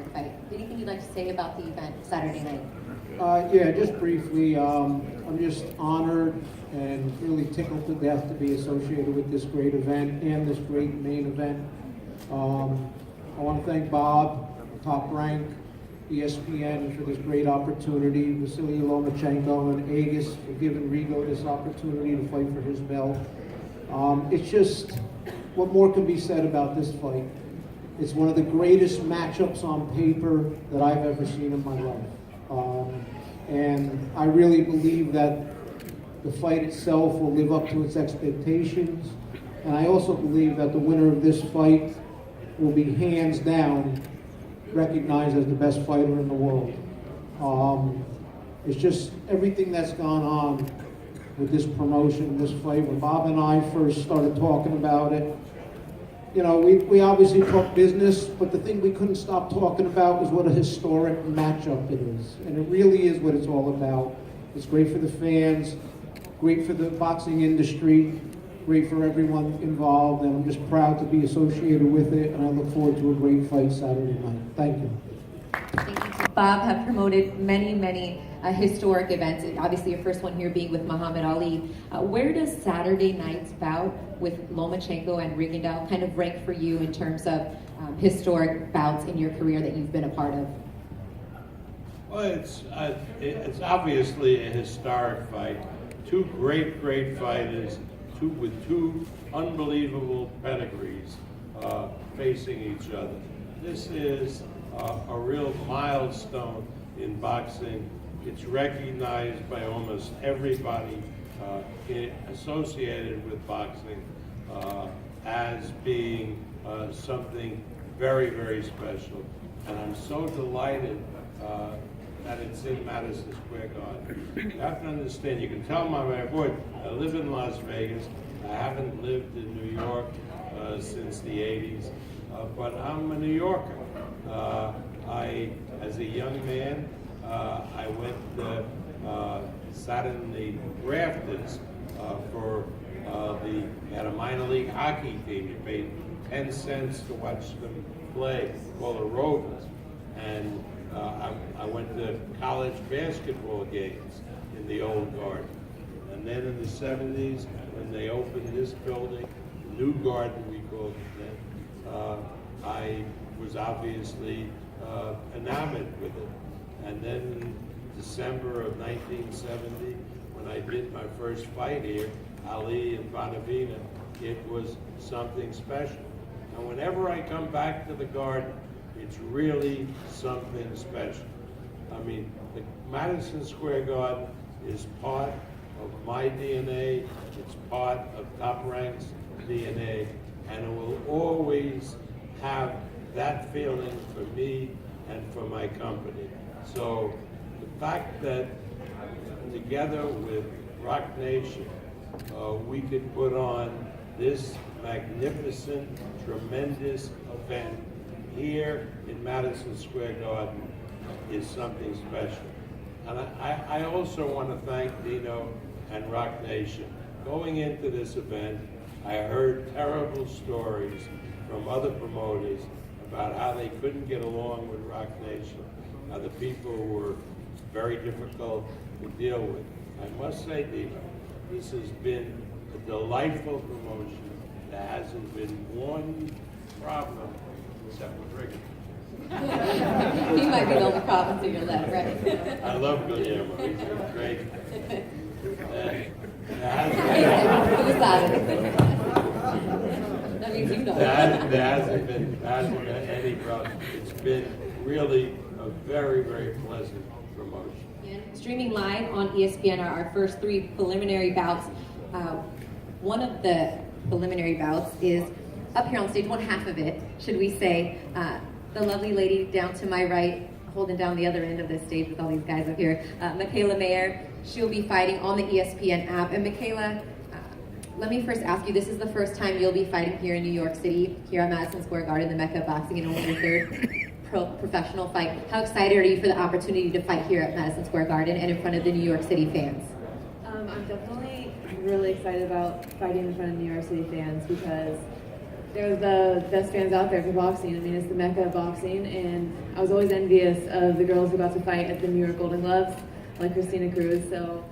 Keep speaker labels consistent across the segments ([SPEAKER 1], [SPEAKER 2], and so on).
[SPEAKER 1] historic fight. Anything you'd like to say about the event Saturday night?
[SPEAKER 2] Yeah, just briefly, I'm just honored and really tickled to death to be associated with this great event and this great main event. I want to thank Bob, Top Rank, ESPN for this great opportunity, Vasyl Lomachenko and Agus for giving Rigo this opportunity to fight for his belt. It's just, what more can be said about this fight? It's one of the greatest matchups on paper that I've ever seen in my life. And I really believe that the fight itself will live up to its expectations. And I also believe that the winner of this fight will be hands down recognized as the best fighter in the world. It's just everything that's gone on with this promotion, this fight. When Bob and I first started talking about it, you know, we obviously talk business, but the thing we couldn't stop talking about was what a historic matchup it is. And it really is what it's all about. It's great for the fans, great for the boxing industry, great for everyone involved, and I'm just proud to be associated with it, and I look forward to a great fight Saturday night. Thank you.
[SPEAKER 1] Thank you. Bob have promoted many historic events. Obviously, your first one here being with Muhammad Ali. Where does Saturday night's bout with Lomachenko and Rigondeaux kind of rank for you in terms of historic bouts in your career that you've been a part of?
[SPEAKER 3] Well, it's obviously a historic fight. Two great fighters, with two unbelievable pedigrees facing each other. This is a real milestone in boxing. It's recognized by almost everybody associated with boxing as being something very special. And I'm so delighted that it's in Madison Square Garden. You have to understand, you can tell by my voice, I live in Las Vegas. I haven't lived in New York since the 80s, but I'm a New Yorker. As a young man, I went, sat in the rafters they had a minor league hockey team. You paid 10 cents to watch them play, called the Rovers. And I went to college basketball games in the old garden. And then in the 70s, when they opened this building, the new garden we called it then, I was obviously enamored with it. And then in December of 1970, when I did my first fight here, Ali and Bonavina, it was something special. And whenever I come back to the garden, it's really something special. I mean, the Madison Square Garden is part of my DNA, it's part of Top Rank's DNA, and it will always have that feeling for me and for my company. So the fact that together with Rock Nation, we could put on this magnificent, tremendous event here in Madison Square Garden is something special. And I also want to thank Dino and Rock Nation. Going into this event, I heard terrible stories from other promoters about how they couldn't get along with Rock Nation, how the people were very difficult to deal with. I must say, Dino, this has been a delightful promotion. There hasn't been one problem except with Rick.
[SPEAKER 1] He might be the only problem to your left, right?
[SPEAKER 3] I love Guillermo. He's been great.
[SPEAKER 1] That means you know.
[SPEAKER 3] There hasn't been any problem. It's been really a very pleasant promotion.
[SPEAKER 1] And streaming live on ESPN are our first three preliminary bouts. One of the preliminary bouts is up here on stage, one half of it, should we say. The lovely lady down to my right, holding down the other end of the stage with all these guys up here, Michaela Mayer. She'll be fighting on the ESPN app. And Michaela, let me first ask you, this is the first time you'll be fighting here in New York City, here at Madison Square Garden, the Mecca of Boxing, and only your third professional fight. How excited are you for the opportunity to fight here at Madison Square Garden and in front of the New York City fans?
[SPEAKER 4] I'm definitely really excited about fighting in front of New York City fans because They're the best fans out there for boxing. I mean, it's the mecca of boxing, and I was always envious of the girls who got to fight at the New York Golden Gloves, like Christina Cruz. So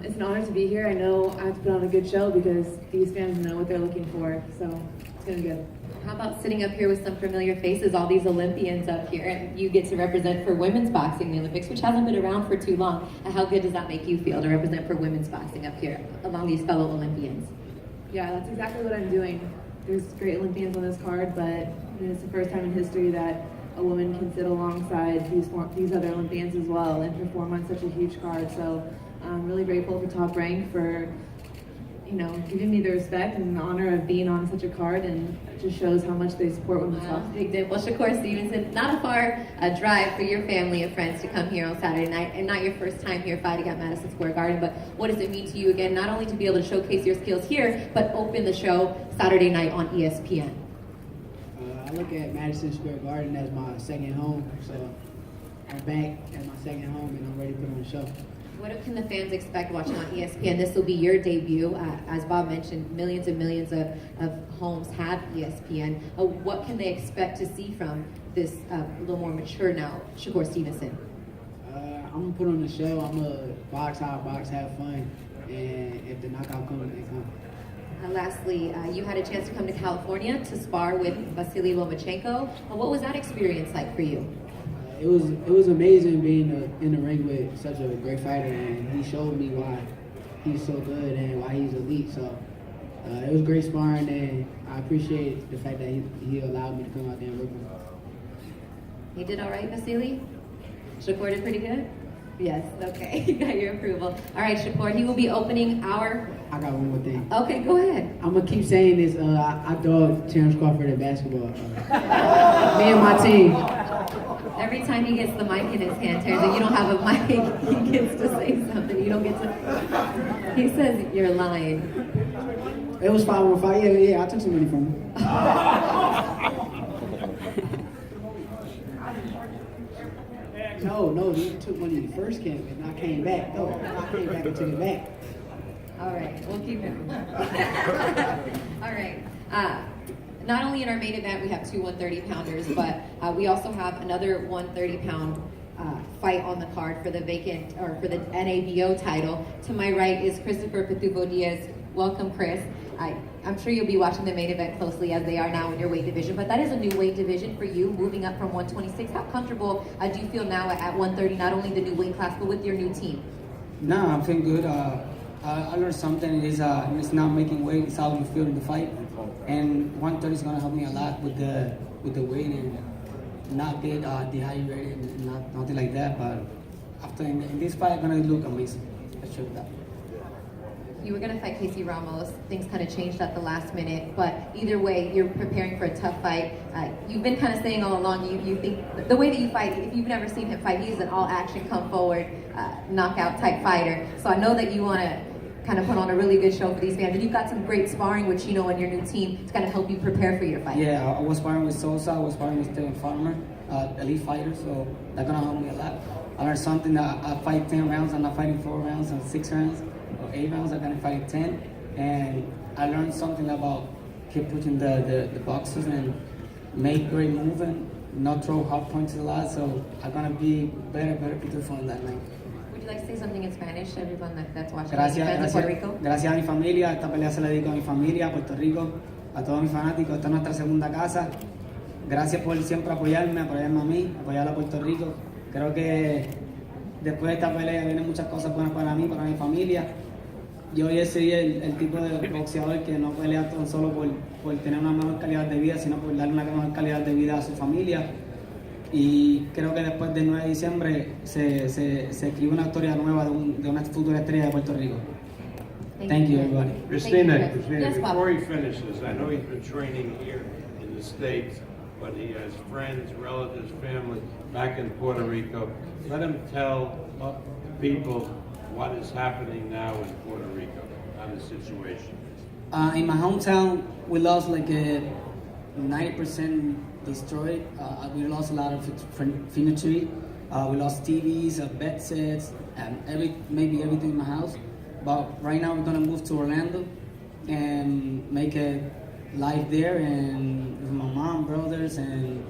[SPEAKER 4] it's an honor to be here. I know I have to put on a good show because these fans know what they're looking for. So it's gonna be good.
[SPEAKER 1] How about sitting up here with some familiar faces, all these Olympians up here, and you get to represent for women's boxing in the Olympics, which hasn't been around for too long. And how good does that make you feel to represent for women's boxing up here among these fellow Olympians?
[SPEAKER 4] Yeah, that's exactly what I'm doing. There's great Olympians on this card, but I mean, it's the first time in history that a woman can sit alongside these other Olympians as well and perform on such a huge card. So I'm really grateful for Top Rank for, giving me the respect and the honor of being on such a card, and it just shows how much they support women's boxing.
[SPEAKER 1] Big deal. Well, Shakur Stevenson, not a far drive for your family and friends to come here on Saturday night, and not your first time here fighting at Madison Square Garden, but what does it mean to you again, not only to be able to showcase your skills here, but open the show Saturday night on ESPN?
[SPEAKER 5] I look at Madison Square Garden as my second home, so I'm back at my second home and I'm ready to put on a show.
[SPEAKER 1] What can the fans expect watching on ESPN? This will be your debut. As Bob mentioned, millions and millions of homes have ESPN. What can they expect to see from this a little more mature now, Shakur Stevenson?
[SPEAKER 5] I'm going to put on a show. I'm going to box hard, box, have fun, and if the knockout comes, they come.
[SPEAKER 1] Lastly, you had a chance to come to California to spar with Vasyl Lomachenko. What was that experience like for you?
[SPEAKER 5] It was amazing being in the ring with such a great fighter, and he showed me why he's so good and why he's elite. So it was great sparring, and I appreciate the fact that he allowed me to come out there and work with him.
[SPEAKER 1] You did all right, Vasyl? Shakur did pretty good? Yes, okay, you got your approval. All right, Shakur, he will be opening our...
[SPEAKER 5] I got one more thing.
[SPEAKER 1] Okay, go ahead.
[SPEAKER 5] I'm going to keep saying this. I dog Terrence Crawford at basketball. Me and my team.
[SPEAKER 1] Every time he gets the mic in his hand, Terrence, and you don't have a mic, he gets to say something. You don't get to... He says you're lying.
[SPEAKER 5] It was 5-on-5. Yeah, I took some money from him. No, he took money in the first camp, and I came back. No, I came back and took it back.
[SPEAKER 1] All right, we'll keep it. All right. Not only in our main event, we have two 130-pounders, but we also have another 130-pound fight on the card for the vacant, or for the NABO title. To my right is Christopher Pitufo-Diaz. Welcome, Chris. I'm sure you'll be watching the main event closely as they are now in your weight division, but that is a new weight division for you, moving up from 126. How comfortable do you feel now at 130, not only the new weight class, but with your new team?
[SPEAKER 6] No, I'm feeling good. I learned something. It's not making weight. It's how you feel in the fight. And 130 is gonna help me a lot with the weight and not get dehydrated and nothing like that. But after in this fight, I'm gonna look amazing. I sure that.
[SPEAKER 1] You were going to fight Casey Ramos. Things kind of changed at the last minute, but either way, you're preparing for a tough fight. You've been kind of saying all along, you think the way that you fight, if you've never seen him fight, he's an all-action, come-forward, knockout-type fighter. So I know that you want to kind of put on a really good show for these fans, and you've got some great sparring with Chino and your new team to kind of help you prepare for your fight.
[SPEAKER 6] Yeah, I was sparring with Sosa, I was sparring with Steven Farmer, elite fighter, so that's gonna help me a lot. I learned something that I fight 10 rounds, I'm not fighting 4 rounds and 6 rounds. Or 8 rounds, I'm gonna fight 10, and I learned something about keep pushing the boxes and make great movement, not throw hard punches a lot. So I'm gonna be better beautiful on that night.
[SPEAKER 1] Would you like to say something in Spanish to everyone that's watching
[SPEAKER 6] Gracias,
[SPEAKER 1] Puerto Rico?
[SPEAKER 6] gracias a mi familia. Esta pelea se la dedico a mi familia, a Puerto Rico, a todos mis fanáticos. Esta es nuestra segunda casa. Gracias por siempre apoyarme a mí, apoyar a Puerto Rico. Creo que después de esta pelea vienen muchas cosas buenas para mí, para mi familia. Yo hoy soy el tipo de boxeador que no pelea tan solo por tener una mejor calidad de vida, sino por darle una mejor calidad de vida a su familia. Y creo que después del 9 de diciembre se escribe una historia nueva de una futura estrella de Puerto Rico. Thank you, everybody.
[SPEAKER 3] Christina,
[SPEAKER 1] Yes, Bob.
[SPEAKER 3] before he finishes, I know he's been training here in the States, but he has friends, relatives, family back in Puerto Rico. Let him tell people what is happening now in Puerto Rico on the situation.
[SPEAKER 6] In my hometown, we lost like 90% destroyed. We lost a lot of furniture. We lost TVs, bed sets, and maybe everything in my house. But right now we're gonna move to Orlando and make a life there and with my mom, brothers, and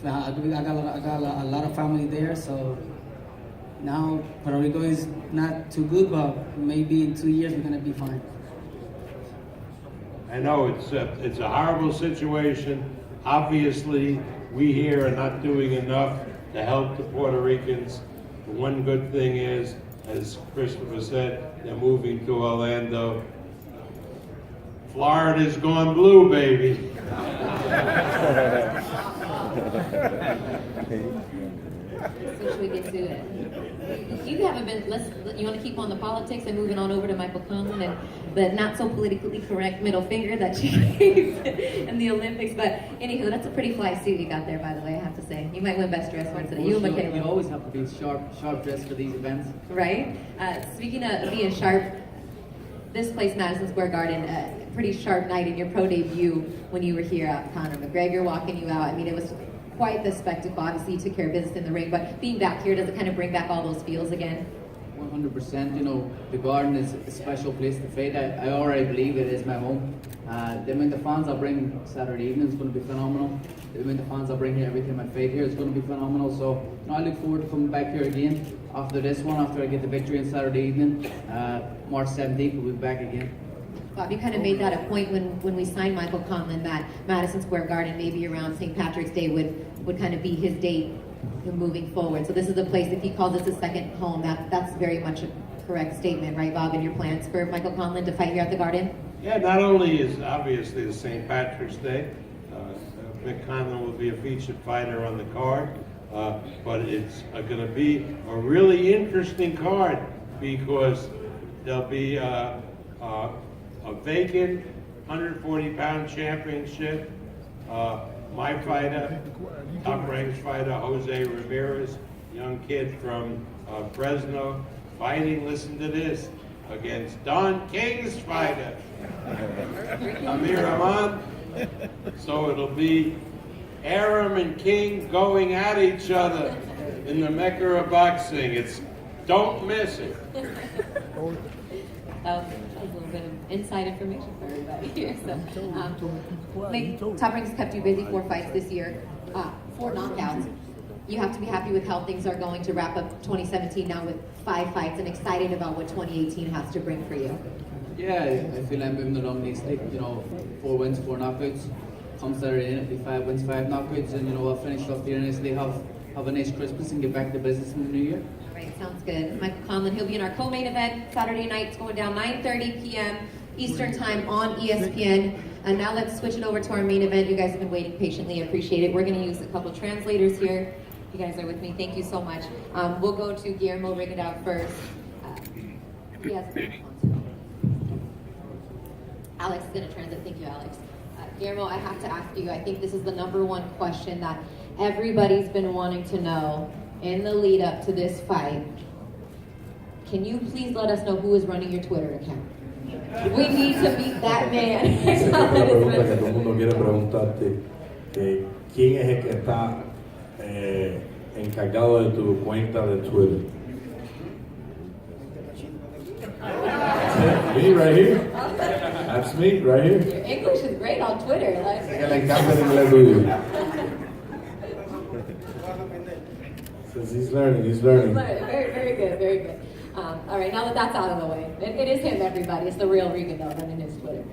[SPEAKER 6] I got a lot of family there. So now Puerto Rico is not too good, but maybe in 2 years we're gonna be fine.
[SPEAKER 3] I know it's a horrible situation. Obviously, we here are not doing enough to help the Puerto Ricans. The one good thing is, as Christopher said, they're moving to Orlando. Florida's gone blue, baby.
[SPEAKER 1] So should we get to it? You haven't been. You want to keep on the politics and moving on over to Michael Conlon and the not so politically correct middle finger that she gave in the Olympics. But anywho, that's a pretty fly suit you got there, by the way. I have to say, you might win best dressed one today. You, Michaela.
[SPEAKER 7] You always have to be sharp dressed for these events.
[SPEAKER 1] Right? Speaking of being sharp, this place, Madison Square Garden, pretty sharp night in your pro debut when you were here. Conor McGregor walking you out. I mean, it was quite the spectacle. Obviously, you took care of business in the ring, but being back here, does it kind of bring back all those feels again?
[SPEAKER 7] 100%. You know, the Garden is a special place to fight. I already believe it is my home. The amount of fans I'll bring Saturday evening is going to be phenomenal. The amount of fans I'll bring here every time I fight here is going to be phenomenal. So, you know, I look forward to coming back here again after this one, after I get the victory on Saturday evening. March 17th, we'll be back again.
[SPEAKER 1] Bob, you kind of made that a point when we signed Michael Conlon that Madison Square Garden, maybe around St. Patrick's Day, would kind of be his date moving forward. So this is the place, if he calls this a second home, that's very much a correct statement, right, Bob, in your plans for Michael Conlon to fight here at the Garden?
[SPEAKER 3] Yeah, not only is obviously the St. Patrick's Day, Mick Conlon will be a featured fighter on the card, but it's going to be a really interesting card because there'll be a vacant 140-pound championship. My fighter, top-ranked fighter, Jose Ramirez, young kid from Fresno, fighting, listen to this, against Don King's fighter, Amir Rahman. So it'll be Aram and King going at each other in the Mecca of boxing. Don't miss it.
[SPEAKER 1] That was a little bit of inside information for everybody here. So, Top Rank's kept you busy, 4 fights this year, 4 knockouts. You have to be happy with how things are going to wrap up 2017 now with 5 fights and excited about what 2018 has to bring for you.
[SPEAKER 7] Yeah, I feel I'm moving along nicely. You know, 4 wins, 4 knockouts. Come Saturday night, it'll be 5 wins, 5 knockouts, and you know, I'll finish off the year nicely, have a nice Christmas and get back to business in the new year.
[SPEAKER 1] Right, sounds good. Michael Conlon, he'll be in our co-main event Saturday night. It's going down 9:30 p.m. Eastern Time on ESPN. And now let's switch it over to our main event. You guys have been waiting patiently. I appreciate it. We're going to use a couple translators here. You guys are with me. Thank you so much. We'll go to Guillermo Rigondeaux first. He has Alex is going to translate. Thank you, Alex. Guillermo, I have to ask you, I think this is the #1 question that everybody's been wanting to know in the lead up to this fight. Can you please let us know who is running your Twitter account? We need to meet that man.
[SPEAKER 8] Esa es la pregunta que todo el mundo quiere preguntarte. ¿Quién es el que está encargado de tu cuenta de Twitter? Me right here. That's me right here.
[SPEAKER 1] Your English is great on Twitter. Like.
[SPEAKER 8] Que le encanta el inglés tuyo. Says he's learning.
[SPEAKER 1] Very, very good, very good. All right, now that that's out of the way, it is him, everybody. It's the real Rigondeaux running his Twitter.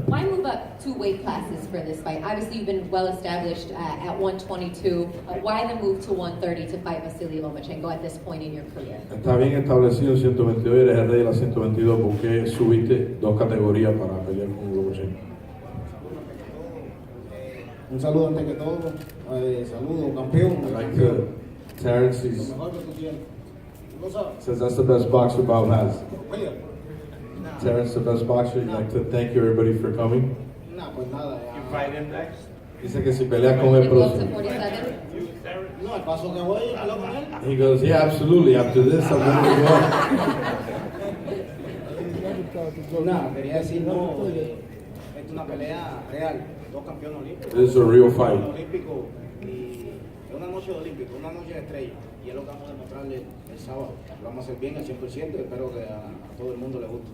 [SPEAKER 1] Why move up 2 weight classes for this fight? Obviously, you've been well established at 122. Why the move to 130 to fight Vasyl Lomachenko at this point in your career?
[SPEAKER 8] Está bien establecido en 122 y eres el rey de la 122. ¿Por qué subiste 2 categorías para pelear con Lomachenko?
[SPEAKER 2] Un saludo antes que todo. Saludo, campeón.
[SPEAKER 8] I like to Terrence.
[SPEAKER 2] Lo mejor que tú tienes. Tú lo sabes.
[SPEAKER 8] Says that's the best boxer Bob has.
[SPEAKER 2] Oye,
[SPEAKER 8] Terrence, the best boxer. I'd like to thank you everybody for coming.
[SPEAKER 2] pues nada.
[SPEAKER 3] You fight him next?
[SPEAKER 8] Dice que si pelea con él
[SPEAKER 1] You go to
[SPEAKER 8] próximo.
[SPEAKER 1] 47.
[SPEAKER 2] No, al paso que voy, hablo con él.
[SPEAKER 8] He goes, yeah, absolutely. After this, I'm going to go.
[SPEAKER 6] Nada, quería decir no, es una pelea real, 2 campeones olímpicos.
[SPEAKER 8] This is a real fight.
[SPEAKER 2] Olímpico y es una noche de olímpico, una noche de estrella. Y es lo que vamos a demostrarle el sábado. Lo vamos a hacer bien al 100% y espero que a todo el mundo le guste.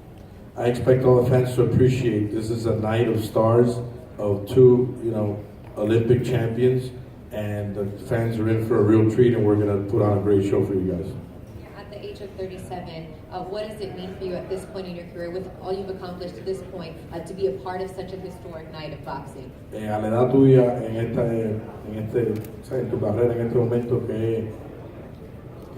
[SPEAKER 8] I expect all the fans to appreciate this is a night of stars of two, Olympic champions, and the fans are in for a real treat, and we're going to put on a great show for you guys.
[SPEAKER 1] At the age of 37, what does it mean for you at this point in your career, with all you've accomplished to this point, to be a part of such a historic night of boxing?
[SPEAKER 8] A la edad tuya, en tu carrera, en este momento, ¿qué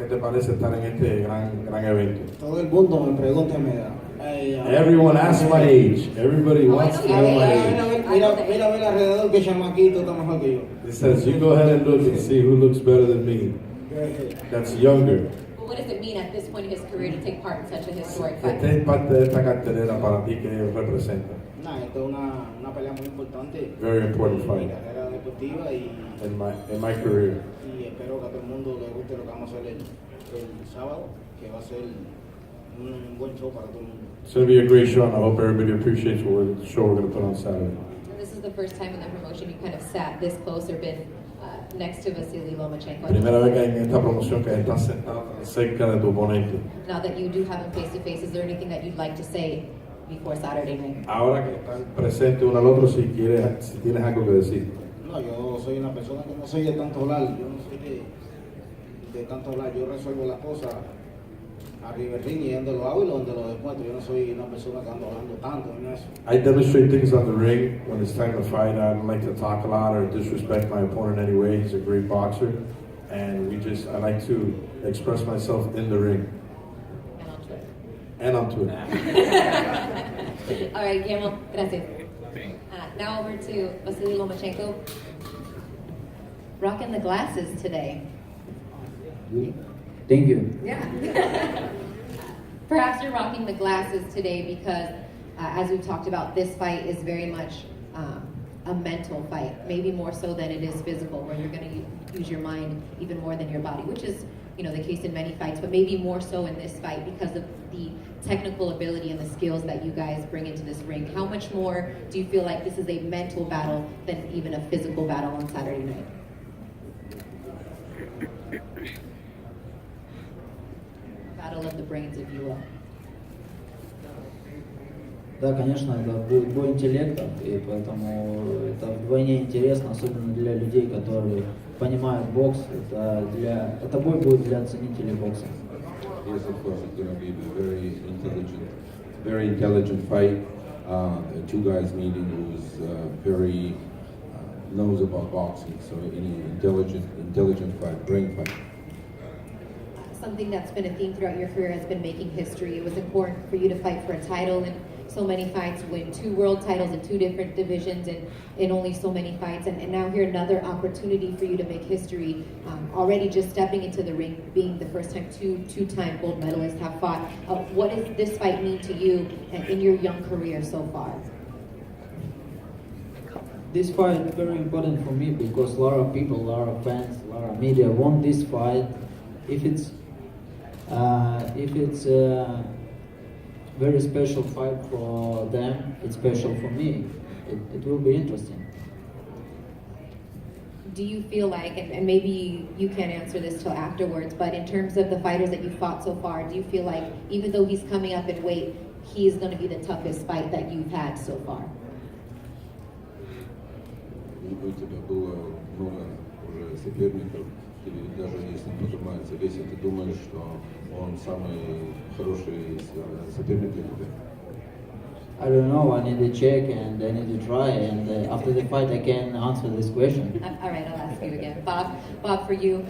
[SPEAKER 8] te parece estar en este gran evento?
[SPEAKER 9] Todo el mundo me pregunta mi edad.
[SPEAKER 8] Everyone asks my age. Everybody wants to know my age.
[SPEAKER 9] Mira a ver alrededor que chamaquito está mejor que yo.
[SPEAKER 8] It says, you go ahead and look and see who looks better than me. That's younger.
[SPEAKER 1] Well, what does it mean at this point in his career to take part in such a historic fight?
[SPEAKER 8] ¿Qué es parte de esta cartelera para ti que representa?
[SPEAKER 9] Nah, esto es una pelea muy importante.
[SPEAKER 8] Very important
[SPEAKER 9] Mi
[SPEAKER 8] fight
[SPEAKER 9] carrera deportiva
[SPEAKER 8] in my career.
[SPEAKER 9] y espero que a todo el mundo le guste lo que vamos a hacer el sábado, que va a ser un buen show para todo el mundo.
[SPEAKER 8] It's going to be a great show, and I hope everybody appreciates the show we're going to put on Saturday.
[SPEAKER 1] This is the first time in the promotion you kind of sat this close or been next to Vasyl Lomachenko.
[SPEAKER 8] Primera vez que en esta promoción que estás sentado cerca de tu oponente.
[SPEAKER 1] Now that you do have him face to face, is there anything that you'd like to say before Saturday night?
[SPEAKER 8] Ahora que están presentes uno al otro, si tienes algo que decir.
[SPEAKER 9] No, yo soy una persona que no soy de tanto hablar, yo no soy de tanto hablar, yo resuelvo las cosas arriba del ring y donde lo hago y donde lo demuestro. Yo no soy una persona que ando hablando tanto en eso.
[SPEAKER 8] I demonstrate things on the ring when it's time to fight. I don't like to talk a lot or disrespect my opponent in any way. He's a great boxer, and I like to express myself in the ring. And on Twitter.
[SPEAKER 1] All right, Guillermo, gracias. Now over to Vasyl Lomachenko. Rocking the glasses today.
[SPEAKER 5] Thank you.
[SPEAKER 1] Yeah. Perhaps you're rocking the glasses today because, as we've talked about, this fight is very much a mental fight, maybe more so than it is physical, where you're going to use your mind even more than your body, which is, the case in many fights, but maybe more so in this fight because of the technical ability and the skills that you guys bring into this ring. How much more do you feel like this is a mental battle than even a physical battle on Saturday night? Battle of the brains, if you will.
[SPEAKER 10] Да, конечно, это будет бой интеллекта, и поэтому это вдвойне интересно, особенно для людей, которые понимают бокс. Это бой будет для ценителей бокса.
[SPEAKER 11] Yes, of course, it's going to be a very intelligent fight. Two guys meeting who's knows about boxing, so any intelligent fight, brain fight.
[SPEAKER 1] Something that's been a theme throughout your career has been making history. It was important for you to fight for a title in so many fights, win 2 world titles in 2 different divisions and in only so many fights. And now here another opportunity for you to make history. Already just stepping into the ring, being the first time two-time gold medalists have fought. What does this fight mean to you in your young career so far?
[SPEAKER 10] This fight is very important for me because a lot of people, a lot of fans, a lot of media want this fight. If it's a very special fight for them, it's special for me. It will be interesting.
[SPEAKER 1] Do you feel like, and maybe you can't answer this till afterwards, but in terms of the fighters that you've fought so far, do you feel like even though he's coming up in weight, he's going to be the toughest fight that you've had so far?
[SPEAKER 11] У тебя было много уже соперников, и даже если поднимается вес, ты думаешь, что он самый хороший соперник для тебя?
[SPEAKER 10] I don't know, I need to check and I need to try, and after the fight I can answer this question.
[SPEAKER 1] All right, I'll ask you again. Bob, for you,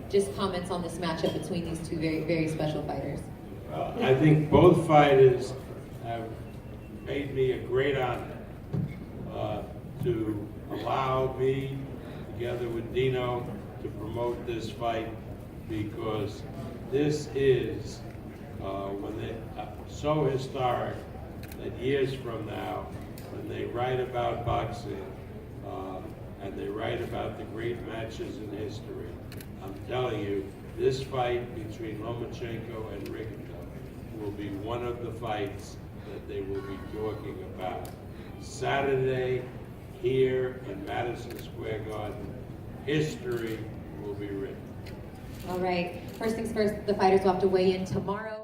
[SPEAKER 1] just comments on this matchup between these two very, very special fighters.
[SPEAKER 3] I think both fighters have made me a great honor to allow me, together with Dino, to promote this fight, because this is when they so historic that years from now, when they write about boxing and they write about the great matches in history, I'm telling you, this fight between Lomachenko and Rigondeaux will be one of the fights that they will be talking about. Saturday, here in Madison Square Garden, history will be written.
[SPEAKER 1] All right, first things first, the fighters will have to weigh in tomorrow.